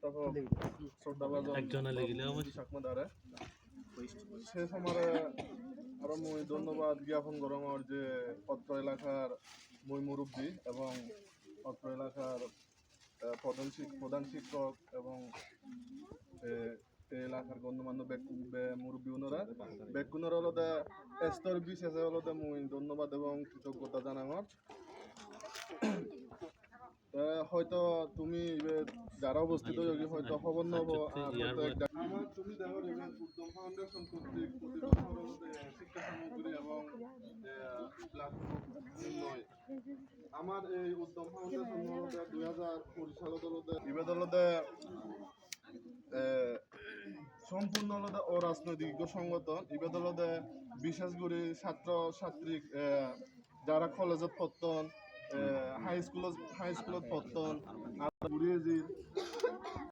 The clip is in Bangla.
ব্যবস্থাপক শ্রদ্ধাভাজন সাকমাদারে শেষ আমার আরো মই ধন্যবাদ জ্ঞাপন করম যে অত্র এলাকার মই মুরব্বী এবং অত্র এলাকার প্রধান শিক্ষক এবং এলাকার গণ্যমান্য মুরব্বী ওনারা ব্যক্তিগুলোর হলদে স্তর বিশেষে হলদে মই ধন্যবাদ এবং কৃতজ্ঞতা জানানোর হয়তো তুমি যারা অবস্থিত হয়তো খবর নব আমার তুমি দেখো উদ্যম ফাউন্ডেশন কর্তৃক প্রতি বছর শিক্ষা সামগ্রী এবং আমার এই উদ্যম ফাউন্ডেশন 2020 সালত সম্পূর্ণ অরাজনৈতিক সংগঠন ইবেদ বিশেষ করে ছাত্র ছাত্রী যারা কলেজত পড়তন হাই স্কুলত পড়তন আর